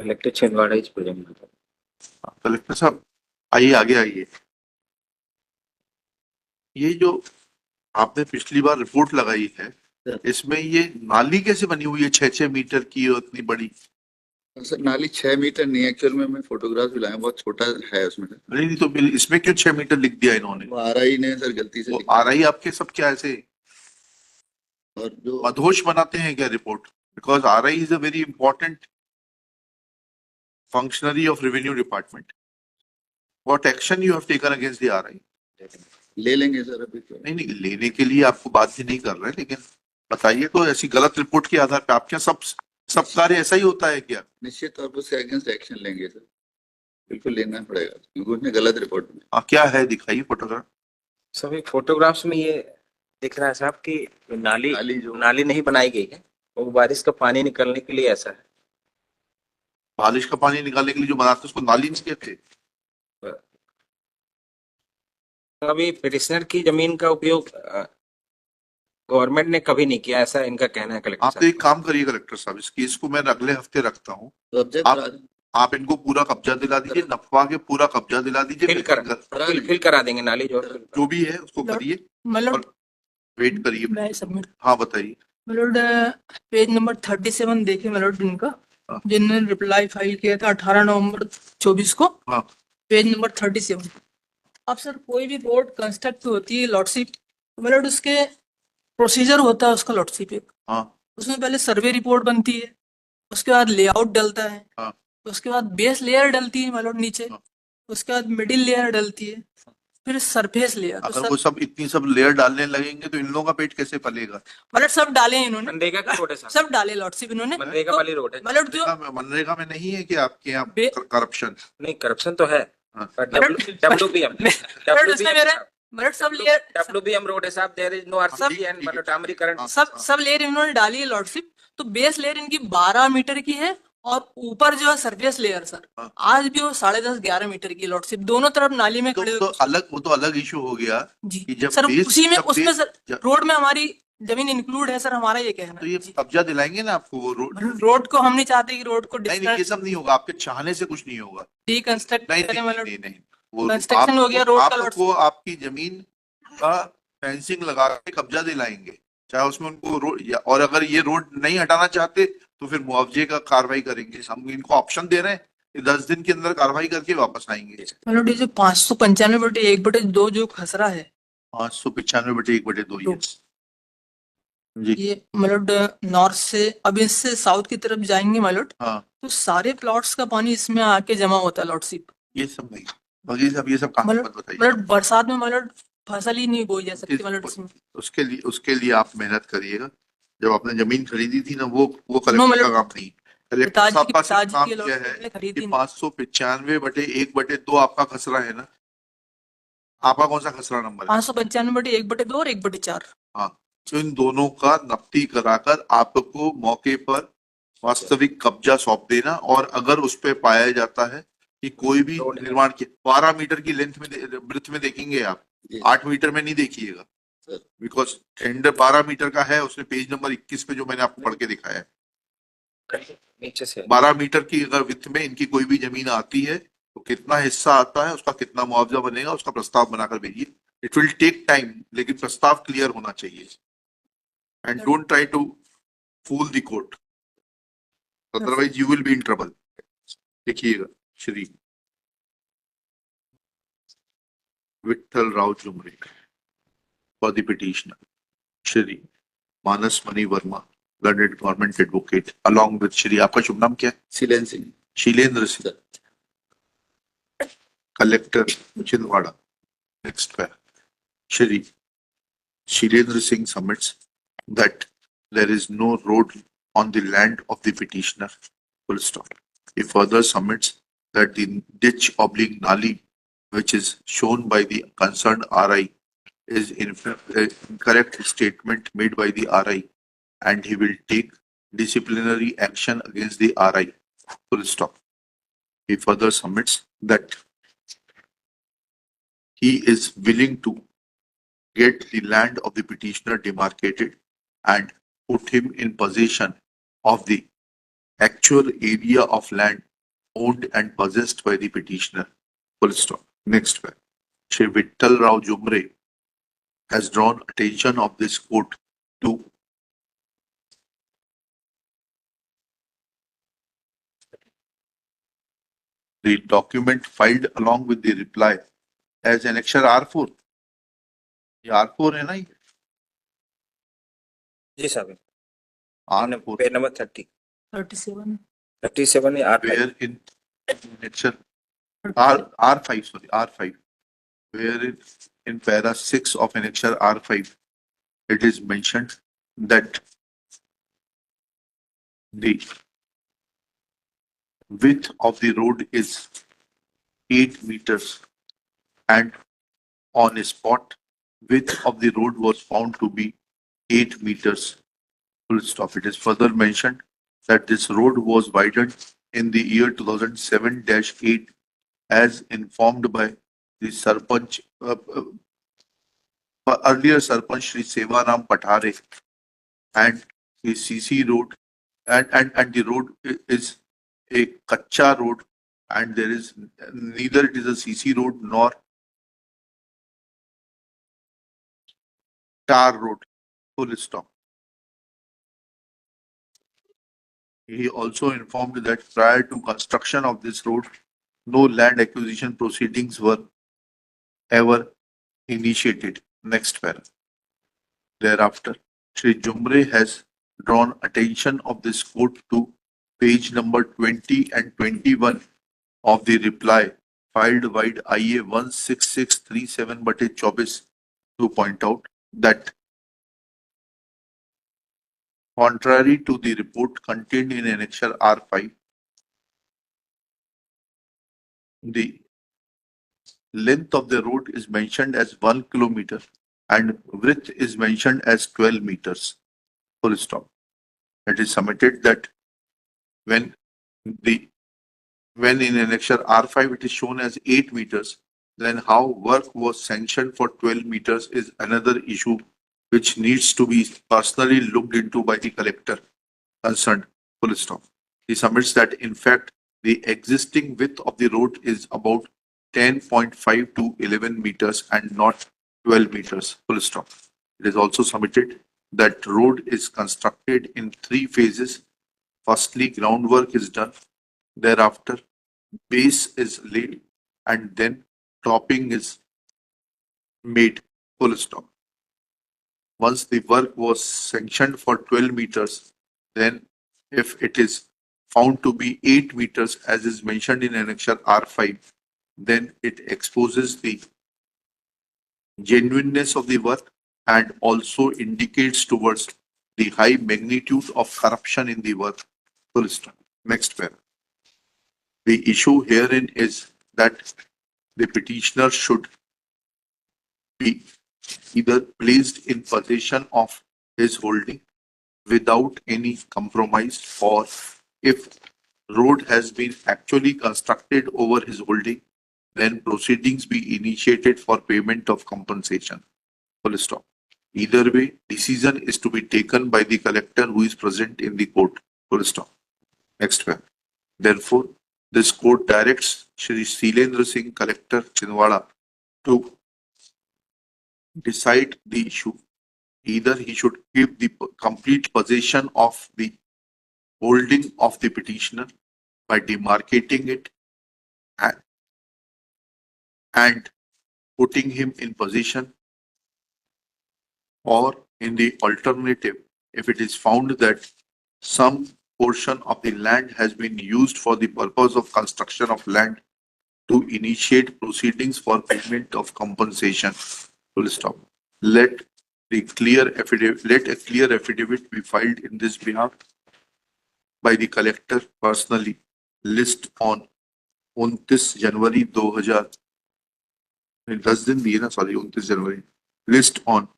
Collector Chhindwara is present. Collector साहब, आइए आगे आइए। ये जो आपने पिछली बार रिपोर्ट लगाई है, इसमें ये नाली कैसे बनी हुई है 6-6 मीटर की और इतनी बड़ी? सर नाली 6 मीटर नहीं, एक्चुअल में मैं फोटोग्राफ भी लाया, बहुत छोटा है उसमें सर। नहीं नहीं, तो फिर इसमें क्यों 6 मीटर लिख दिया इन्होंने? वो RI ने सर गलती से वो लिखा। RI आपके सब क्या ऐसे और जो मधोश बनाते हैं क्या report? Because RI is a very important functionary of revenue department. What action you have taken against the RI? ले लेंगे सर अभी तो। नहीं नहीं, लेने के लिए आपको बात ही नहीं कर रहे, लेकिन बताइए तो, ऐसी गलत रिपोर्ट के आधार पे आपके यहाँ सब कार्य ऐसा ही होता है क्या? निश्चित तौर पर उसके अगेंस्ट एक्शन लेंगे सर, बिल्कुल लेना पड़ेगा क्योंकि उसने गलत रिपोर्ट में। क्या है, दिखाइए फोटोग्राफ। सभी फोटोग्राफ्स में ये दिख रहा है साहब कि नाली नहीं बनाई गई है, वो बारिश का पानी निकलने के लिए ऐसा है। बारिश का पानी निकालने के लिए जो बनाते हैं उसको नाली नहीं कहते? अभी पिटिशनर की जमीन का उपयोग गवर्नमेंट ने कभी नहीं किया, ऐसा इनका कहना है कलेक्टर आप तो साहब। एक काम करिए कलेक्टर साहब, इस केस को मैं अगले हफ्ते रखता हूँ। कब्जा आप करा दें। आप इनको पूरा कब्जा दिला दीजिए, नफवा के पूरा कब्जा दिला दीजिए, फिल करा देंगे नाली जो भी है उसको करिए। मतलब वेट करिए। मैं सबमिट हाँ बताइए। मतलब पेज नंबर 37 देखे मतलब इनका, हाँ। जिन्होंने रिप्लाई फाइल किया था 18 नवंबर 24 को। हाँ। Page number 37। अब सर कोई भी बोर्ड कंस्ट्रक्ट होती है लॉर्डशिप, मतलब उसके प्रोसीजर होता है उसका लॉर्डशिप एक। हाँ। उसमें पहले सर्वे रिपोर्ट बनती है, उसके बाद लेआउट डलता है। हाँ। उसके बाद बेस लेयर डलती है मतलब नीचे। हाँ। उसके बाद मिडिल लेयर डलती है, फिर सरफेस लेयर। तो अगर सर वो सब इतनी सब लेयर डालने लगेंगे तो इन लोगों का पेट कैसे पलेगा? मतलब सब डाले हैं इन्होंने, मनरेगा का रोड है साहब, सब डाले लॉर्डशिप इन्होंने। मनरेगा तो वाली रोड है। मतलब जो मनरेगा में नहीं है कि आपके यहाँ करप्शन? नहीं, करप्शन तो है। हाँ। WBM मतलब उसमें मेरे मतलब सब लेयर WBM रोड है साहब, there is no RCC and मतलब डामरीकरण सब लेयर इन्होंने डाली है लॉर्डशिप। तो बेस लेयर इनकी 12 मीटर की है, और ऊपर जो है सरफेस लेयर सर हाँ। आज भी वो 10.5-11 मीटर की लॉर्डशिप, दोनों तरफ नाली में खड़े तो अलग, वो तो अलग इशू हो गया जी कि जब सर। बेस, उसी में जब उसमें बेस, सर रोड में हमारी जमीन इंक्लूड है सर, हमारा ये कहना तो है ये जी। कब्जा दिलाएंगे ना आपको वो रोड? रोड को हम नहीं चाहते कि रोड को नहीं नहीं, ये सब नहीं होगा, आपके चाहने से कुछ नहीं होगा। डिकंस्ट्रक्ट नहीं करें नहीं मतलब नहीं नहीं, वो कंस्ट्रक्शन हो गया रोड का आपको आपकी जमीन का फेंसिंग लगा के कब्जा दिलाएंगे, चाहे उसमें उनको रोड, और अगर ये रोड नहीं हटाना चाहते तो फिर मुआवजे का कार्रवाई करेंगे। हम इनको ऑप्शन दे रहे हैं कि 10 दिन के अंदर कार्रवाई करके वापस आएंगे। मतलब ये जो 595/1/2 जो खसरा है, 595/1/2 जी। ये मतलब नॉर्थ से अब इससे साउथ की तरफ जाएंगे मतलब, हाँ। तो सारे प्लॉट्स का पानी इसमें आके जमा होता है लॉर्डशिप। ये सब नहीं, बाकी सब ये सब कहाँ मत बताइए। मतलब बरसात में मतलब फसल ही नहीं बोई जा सकती मतलब इसमें। उसके लिए आप मेहनत करिएगा। जब आपने जमीन खरीदी थी ना, वो कलेक्टर का मतलब काम नहीं। कलेक्टर साहब का सिर्फ काम पिताजी क्या की है खरीदी कि नहीं। 595/1/2 आपका खसरा है ना? आपका कौन सा खसरा नंबर है? 595/1/2 और 1/4। हाँ, तो इन दोनों का नफ्ती कराकर आपको मौके पर वास्तविक कब्जा सौंप देना, और अगर उस पे पाया जाता है कि कोई भी निर्माण के 12 मीटर की लेंथ में ब्रेथ में देखेंगे आप, 8 मीटर में नहीं देखिएगा, बिकॉज टेंडर 12 मीटर का है। उसने पेज नंबर 21 पे जो मैंने आपको पढ़ के दिखाया है, नीचे से 12 मीटर की अगर विथ में इनकी कोई भी जमीन आती है तो कितना हिस्सा आता है, उसका कितना मुआवजा बनेगा, उसका प्रस्ताव बनाकर भेजिए। इट विल टेक टाइम, लेकिन प्रस्ताव क्लियर होना चाहिए। And don't try to fool the court, otherwise you will be in trouble. देखिएगा, Shri Vithal Rao Jumre for the petitioner, Shri Manas Mani Verma learned government advocate, along with Shri, आपका शुभ नाम क्या है? शीलेंद्र सिंह, कलेक्टर छिंदवाड़ा। नेक्स्ट पे Shri Shilendra Singh submits that there is no road on the land of the petitioner, full stop. He further submits that the ditch/nali which is shown by the concerned RI is incorrect statement made by the RI, and he will take disciplinary action against the RI, full stop. He further submits that he is willing to get the land of the petitioner demarcated and put him in possession of the actual area of land owned and possessed by the petitioner. Full stop. Next one. Shri Vittal Rao Jumre has drawn attention of this court to the document filed along with the reply as annexure R4. ये R4 है ना ये? जी साहब R4 page number 30 37 37 या R5 where in annexure R5 sorry R5 where in para 6 of annexure R5 it is mentioned that the width of the road is 8 meters and on a spot width of the road was found to be 8 meters. Full stop. It is further mentioned that this road was widened in the year 2007-8 as informed by the Sarpanch, earlier Sarpanch Shri Sevaram Pathare, and the CC road and the road is a Kacha road and there is neither it is a CC road nor tar road. Full stop. He also informed that prior to construction of this road, no land acquisition proceedings were ever initiated. Next para. Thereafter, Shri Jumre has drawn attention of this court to page number 20 and 21 of the reply filed by IA 16637/24 to point out that contrary to the report contained in annexure R5, the length of the road is mentioned as 1 kilometer and width is mentioned as 12 meters. Full stop. It is submitted that when in annexure R5 it is shown as 8 meters, then how work was sanctioned for 12 meters is another issue which needs to be personally looked into by the collector concerned. Full stop. He submits that in fact the existing width of the road is about 10.5 to 11 meters and not 12 meters. Full stop. It is also submitted that road is constructed in 3 phases. Firstly, groundwork is done. Thereafter, base is laid and then topping is made. Full stop. Once the work was sanctioned for 12 meters, then if it is found to be 8 meters as is mentioned in annexure R5, then it exposes the genuineness of the work and also indicates towards the high magnitude of corruption in the work. Full stop. Next paragraph. The issue herein is that the petitioner should be either placed in possession of his holding without any compromise, or if road has been actually constructed over his holding, then proceedings be initiated for payment of compensation. Full stop. Either way, decision is to be taken by the collector who is present in the court. Full stop. Next one. Therefore, this court directs Shri Shilendra Singh, Collector Chhindwara, to decide the issue. Either he should give the complete possession of the holding of the petitioner by demarcating it and putting him in possession, or in the alternative, if it is found that some portion of the land has been used for the purpose of construction of land, to initiate proceedings for payment of compensation. Full stop. Let a clear affidavit be filed in this behalf by the collector personally. List on 29 जनवरी 2000 10 दिन दिए ना, sorry 29 January. List on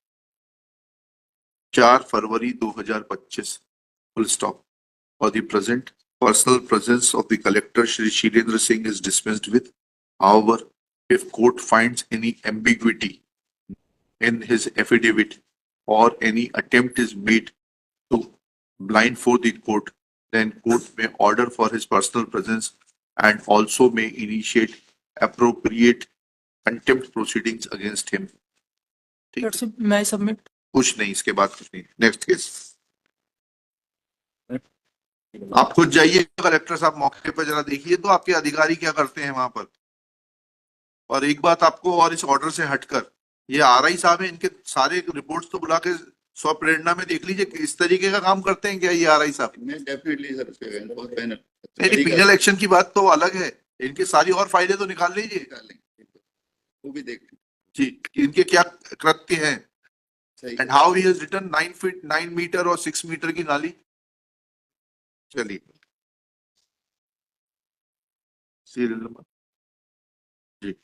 4 February 2025. Full stop. For the present, personal presence of the collector Shri Shilendra Singh is dispensed with. However, if court finds any ambiguity in his affidavit or any attempt is made to blindfold the court, then court may order for his personal presence and also may initiate appropriate contempt proceedings against him. ठीक है? Lordship मैं I submit. कुछ नहीं, इसके बाद कुछ नहीं। Next case. आप खुद जाइए कलेक्टर साहब मौके पर, जरा देखिए तो आपके अधिकारी क्या करते हैं वहां पर। और एक बात आपको, और इस ऑर्डर से हटकर, ये आरआई साहब है, इनके सारे रिपोर्ट्स तो बुला के स्वप्रेरणा में देख लीजिए कि इस तरीके का काम करते हैं क्या ये आरआई साहब। मैं डेफिनेटली सर उसके बहुत पैनल मेरी पीनल एक्शन की बात तो अलग है, इनकी सारी और फाइलें तो निकाल लीजिए निकालेंगे, वो भी देख लेंगे। जी, कि इनके क्या कृत्य हैं सही and how he has written 9 feet 9 metre और 6 मीटर की नाली। चलिए सीरियल नंबर जी।